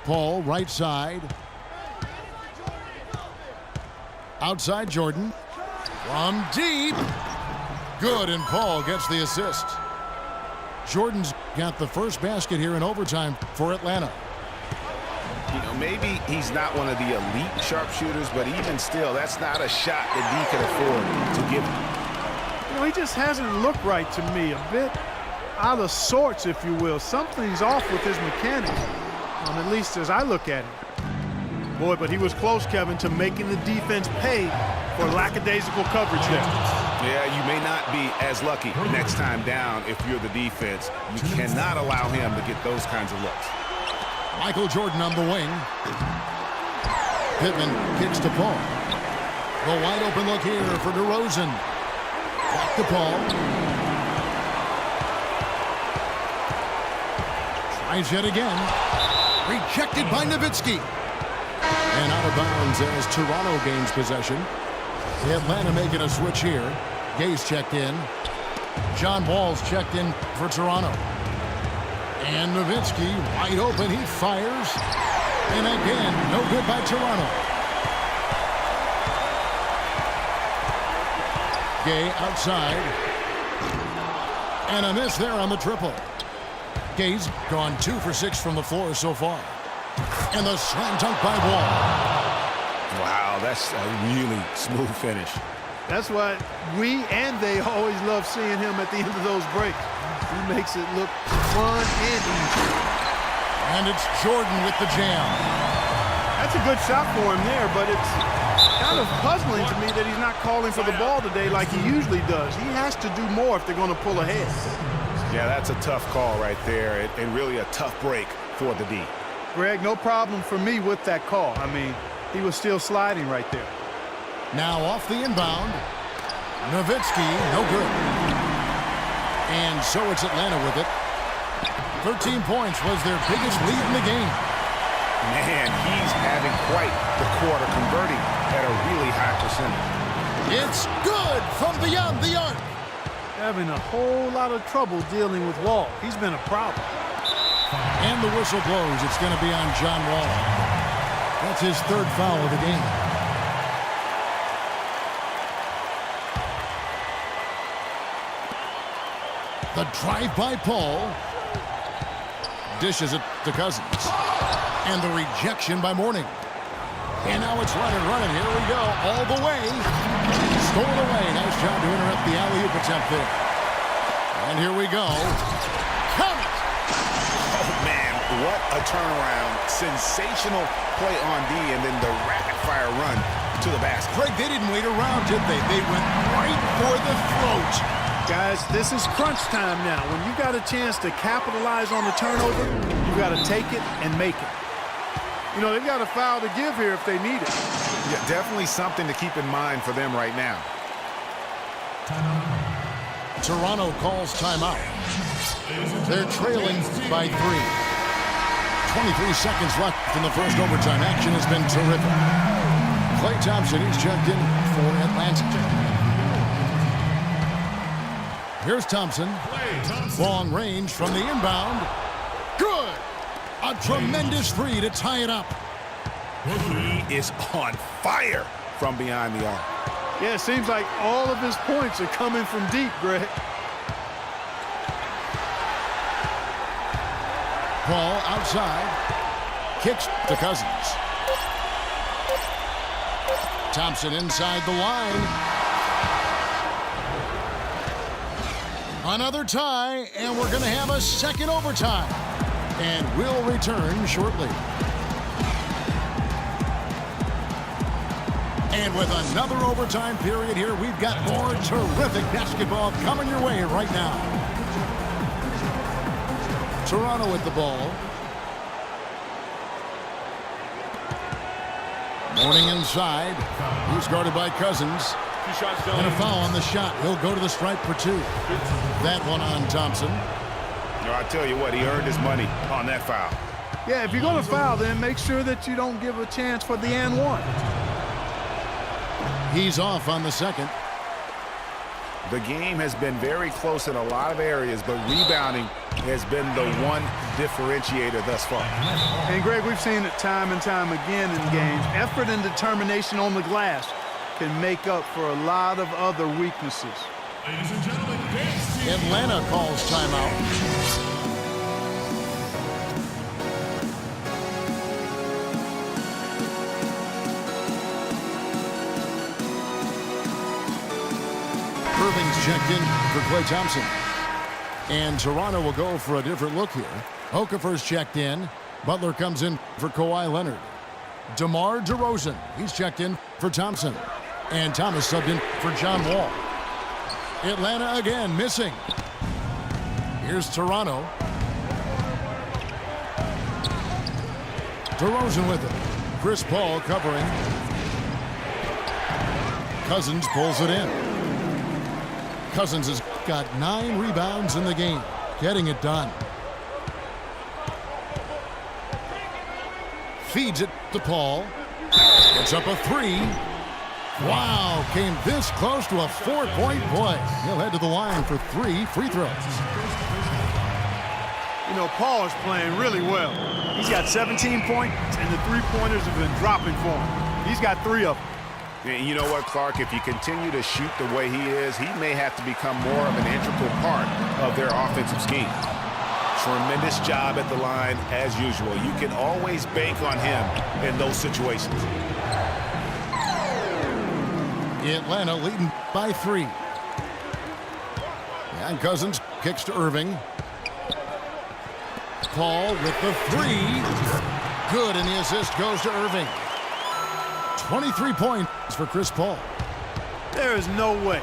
Paul, right side. Outside Jordan. From deep. Good, and Paul gets the assist. Jordan's got the first basket here in overtime for Atlanta. You know, maybe he's not one of the elite sharpshooters, but even still, that's not a shot that D can afford to give him. You know, he just hasn't looked right to me. A bit out of sorts, if you will. Something's off with his mechanics, at least as I look at him. Boy, but he was close, Kevin, to making the defense pay for lackadaisical coverage there. Yeah, you may not be as lucky next time down if you're the defense. You cannot allow him to get those kinds of looks. Michael Jordan on the wing. Pittman kicks to Paul. The wide open look here for DeRozan. Back to Paul. Tries yet again. Rejected by Nowitzki. And out of bounds as Toronto gains possession. Atlanta making a switch here. Gay's checked in. John Wall's checked in for Toronto. And Nowitzki wide open. He fires. And again, no good by Toronto. Gay outside. And a miss there on the triple. Gay's gone 2 for 6 from the floor so far. And the slam dunk by Wall. Wow, that's a really smooth finish. That's why we and they always love seeing him at the end of those breaks. He makes it look fun and easy. And it's Jordan with the jam. That's a good shot for him there, but it's kind of puzzling to me that he's not calling for the ball today like he usually does. He has to do more if they're going to pull ahead. Yeah, that's a tough call right there, and really a tough break for the D. Greg, no problem for me with that call. I mean, he was still sliding right there. Now off the inbound. Nowitzki, no good. And so it's Atlanta with it. 13 points was their biggest lead in the game. Man, he's having quite the quarter, converting at a really high percentage. It's good from beyond the arc. Having a whole lot of trouble dealing with Wall. He's been a problem. And the whistle blows. It's going to be on John Wall. That's his 3rd foul of the game. The drive by Paul. Dishes it to Cousins. And the rejection by Mourning. And now it's running. Here we go. All the way. Stolen away. Nice job to interrupt the alley-oop attempt there. And here we go. Count it. Oh, man, what a turnaround. Sensational play on D, and then the rapid-fire run to the basket. Craig, they didn't wait around, did they? They went right for the throat. Guys, this is crunch time now. When you got a chance to capitalize on the turnover, you got to take it and make it. You know, they've got a foul to give here if they need it. Yeah, definitely something to keep in mind for them right now. Toronto calls timeout. They're trailing by 3. 23 seconds left in the first overtime. Action has been terrific. Klay Thompson, he's checked in for Atlanta. Here's Thompson. Long range from the inbound. Good. A tremendous 3 to tie it up. He is on fire from behind the arc. Yeah, it seems like all of his points are coming from deep, Greg. Paul outside. Kicks to Cousins. Thompson inside the line. Another tie, and we're going to have a second overtime. And we'll return shortly. And with another overtime period here, we've got more terrific basketball coming your way right now. Toronto with the ball. Mourning inside. He's guarded by Cousins. And a foul on the shot. He'll go to the stripe for 2. That one on Thompson. No, I tell you what, he earned his money on that foul. Yeah, if you're going to foul, then make sure that you don't give a chance for the and one. He's off on the second. The game has been very close in a lot of areas, but rebounding has been the one differentiator thus far. And, Greg, we've seen it time and time again in games. Effort and determination on the glass can make up for a lot of other weaknesses. Ladies and gentlemen, Atlanta calls timeout. Irving's checked in for Klay Thompson. And Toronto will go for a different look here. Okafor's checked in. Butler comes in for Kawhi Leonard. DeMar DeRozan, he's checked in for Thompson. And Thomas subbed in for John Wall. Atlanta again missing. Here's Toronto. DeRozan with it. Chris Paul covering. Cousins pulls it in. Cousins has got 9 rebounds in the game, getting it done. Feeds it to Paul. It's up a 3. Wow, came this close to a 4-point play. He'll head to the line for 3 free throws. You know, Paul is playing really well. He's got 17 points, and the three-pointers have been dropping for him. He's got 3 of them. And you know what, Clark? If you continue to shoot the way he is, he may have to become more of an integral part of their offensive scheme. Tremendous job at the line, as usual. You can always bank on him in those situations. Atlanta leading by 3. And Cousins kicks to Irving. Paul with the 3. Good, and the assist goes to Irving. 23 points for Chris Paul. There is no way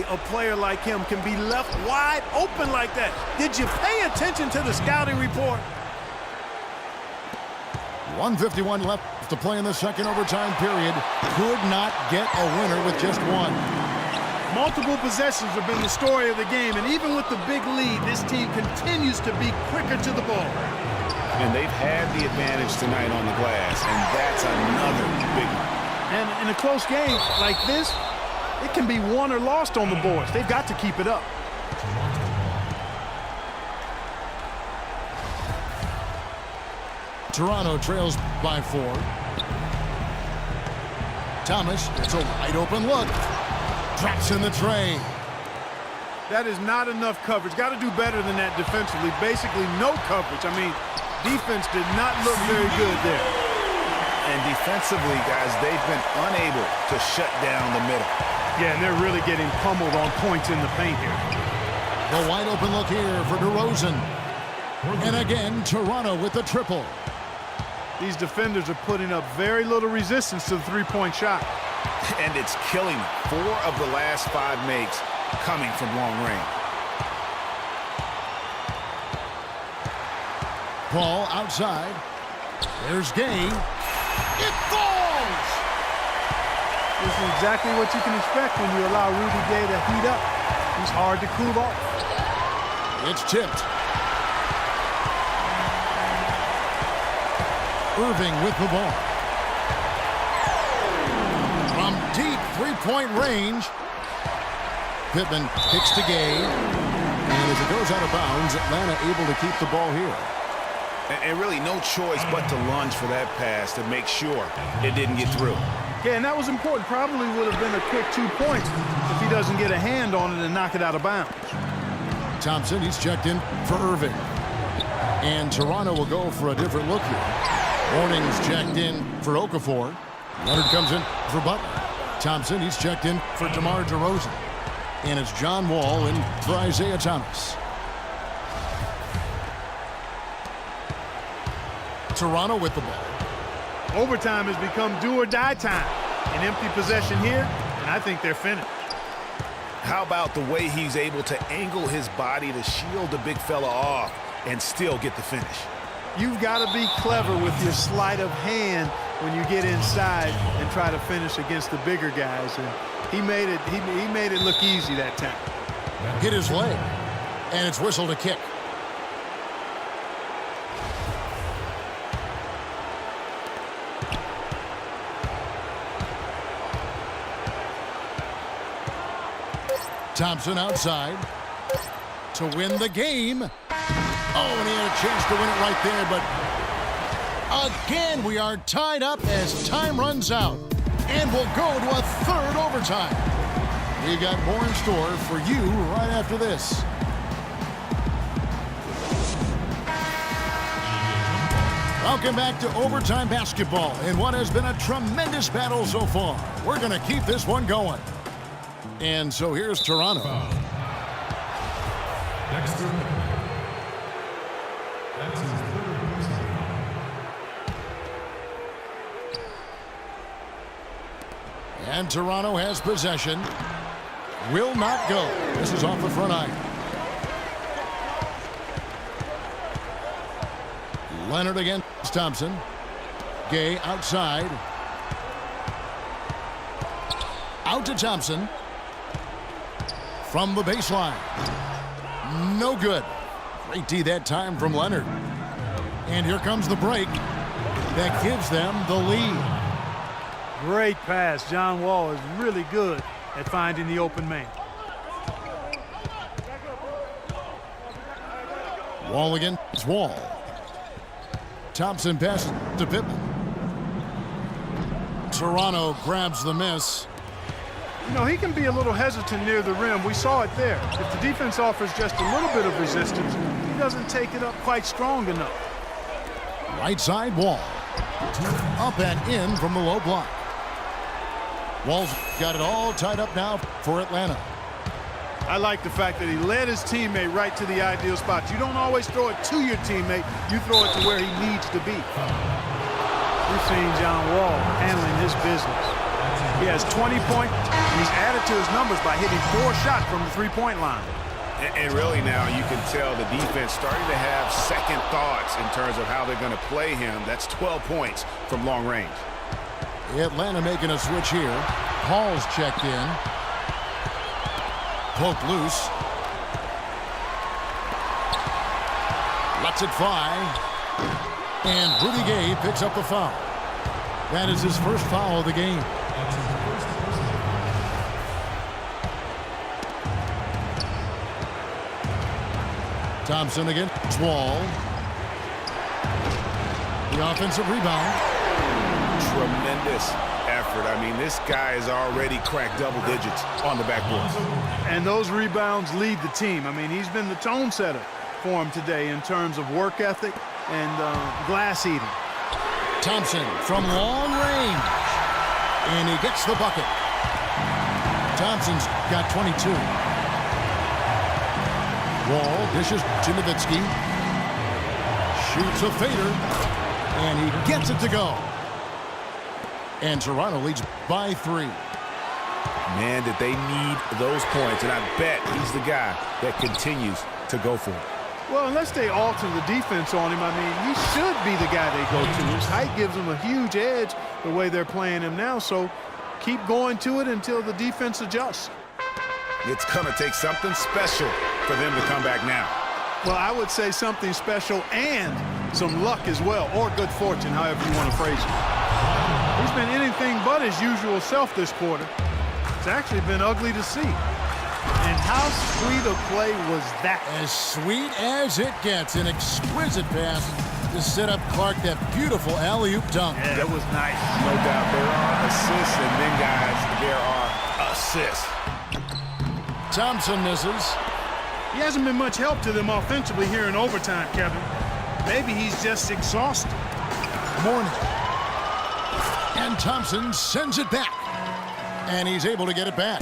a player like him can be left wide open like that. Did you pay attention to the scouting report? 1:51 left to play in the second overtime period. Could not get a winner with just 1. Multiple possessions have been the story of the game, and even with the big lead, this team continues to be quicker to the ball. And they've had the advantage tonight on the glass, and that's another big one. And in a close game like this, it can be won or lost on the boards. They've got to keep it up. Toronto trails by 4. Thomas, it's a wide open look. Traps in the tray. That is not enough coverage. Got to do better than that defensively. Basically no coverage. I mean, defense did not look very good there. And defensively, guys, they've been unable to shut down the middle. Yeah, and they're really getting pummeled on points in the paint here. The wide open look here for DeRozan. And again, Toronto with the triple. These defenders are putting up very little resistance to the three-point shot. And it's killing them. 4 of the last 5 makes coming from long range. Paul outside. There's Gay. It falls! This is exactly what you can expect when you allow Rudy Gay to heat up. He's hard to cool off. It's tipped. Irving with the ball. From deep three-point range. Pittman kicks to Gay. And as it goes out of bounds, Atlanta able to keep the ball here. And really no choice but to lunge for that pass to make sure it didn't get through. Yeah, and that was important. Probably would have been a quick 2 points if he doesn't get a hand on it and knock it out of bounds. Thompson, he's checked in for Irving. And Toronto will go for a different look here. Morning's checked in for Okafor. Leonard comes in for Butler. Thompson, he's checked in for DeMar DeRozan. And it's John Wall in for Isaiah Thomas. Toronto with the ball. Overtime has become do or die time. An empty possession here, and I think they're finished. How about the way he's able to angle his body to shield the big fella off and still get the finish? You've got to be clever with your sleight of hand when you get inside and try to finish against the bigger guys. And he made it look easy that time. Hit his leg, and it's whistled a kick. Thompson outside to win the game. Oh, and he had a chance to win it right there, but again, we are tied up as time runs out. And we'll go to a third overtime. We got more in store for you right after this. Welcome back to overtime basketball in what has been a tremendous battle so far. We're going to keep this one going. And so here's Toronto. And Toronto has possession. Will not go. This is off the front iron. Leonard against Thompson. Gay outside. Out to Thompson. From the baseline. No good. Great D that time from Leonard. And here comes the break. That gives them the lead. Great pass. John Wall is really good at finding the open man. Wall against Wall. Thompson passes to Pittman. Toronto grabs the miss. You know, he can be a little hesitant near the rim. We saw it there. If the defense offers just a little bit of resistance, he doesn't take it up quite strong enough. Right side, Wall. Up and in from the low block. Wall's got it all tied up now for Atlanta. I like the fact that he led his teammate right to the ideal spot. You don't always throw it to your teammate. You throw it to where he needs to be. We're seeing John Wall handling his business. He has 20 points, and he's added to his numbers by hitting 4 shots from the three-point line. And really now you can tell the defense starting to have second thoughts in terms of how they're going to play him. That's 12 points from long range. Atlanta making a switch here. Hall's checked in. Poke loose. Lets it fly. And Rudy Gay picks up the foul. That is his first foul of the game. Thompson against Wall. The offensive rebound. Tremendous effort. I mean, this guy has already cracked double digits on the backboard. And those rebounds lead the team. I mean, he's been the tone setter for him today in terms of work ethic and glass eating. Thompson from long range. And he gets the bucket. Thompson's got 22. Wall dishes to Nowitzki. Shoots a fader. And he gets it to go. And Toronto leads by 3. Man, did they need those points. And I bet he's the guy that continues to go for it. Well, unless they alter the defense on him, I mean, he should be the guy they go to. His height gives him a huge edge the way they're playing him now. So keep going to it until the defense adjusts. It's going to take something special for them to come back now. Well, I would say something special and some luck as well, or good fortune, however you want to phrase it. He's been anything but his usual self this quarter. It's actually been ugly to see. And how sweet a play was that? As sweet as it gets. An exquisite pass to set up Clark, that beautiful alley-oop dunk. Yeah, that was nice. No doubt there are assists, and then, guys, there are assists. Thompson misses. He hasn't been much help to them offensively here in overtime, Kevin. Maybe he's just exhausted. Mourning. And Thompson sends it back. And he's able to get it back.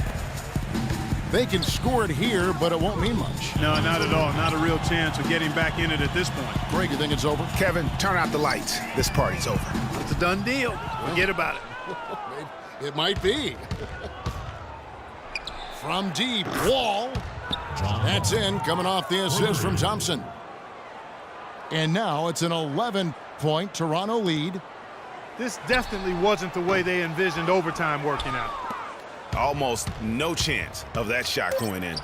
They can score it here, but it won't mean much. No, not at all. Not a real chance of getting back in it at this point. Greg, you think it's over? Kevin, turn out the lights. This party's over. It's a done deal. Forget about it. It might be. From deep, Wall. That's in, coming off the assist from Thompson. And now it's an 11-point Toronto lead. This definitely wasn't the way they envisioned overtime working out. Almost no chance of that shot going in.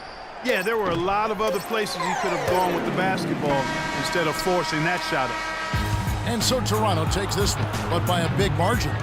Yeah, there were a lot of other places he could have gone with the basketball instead of forcing that shot up. And so Toronto takes this one, but by a big margin.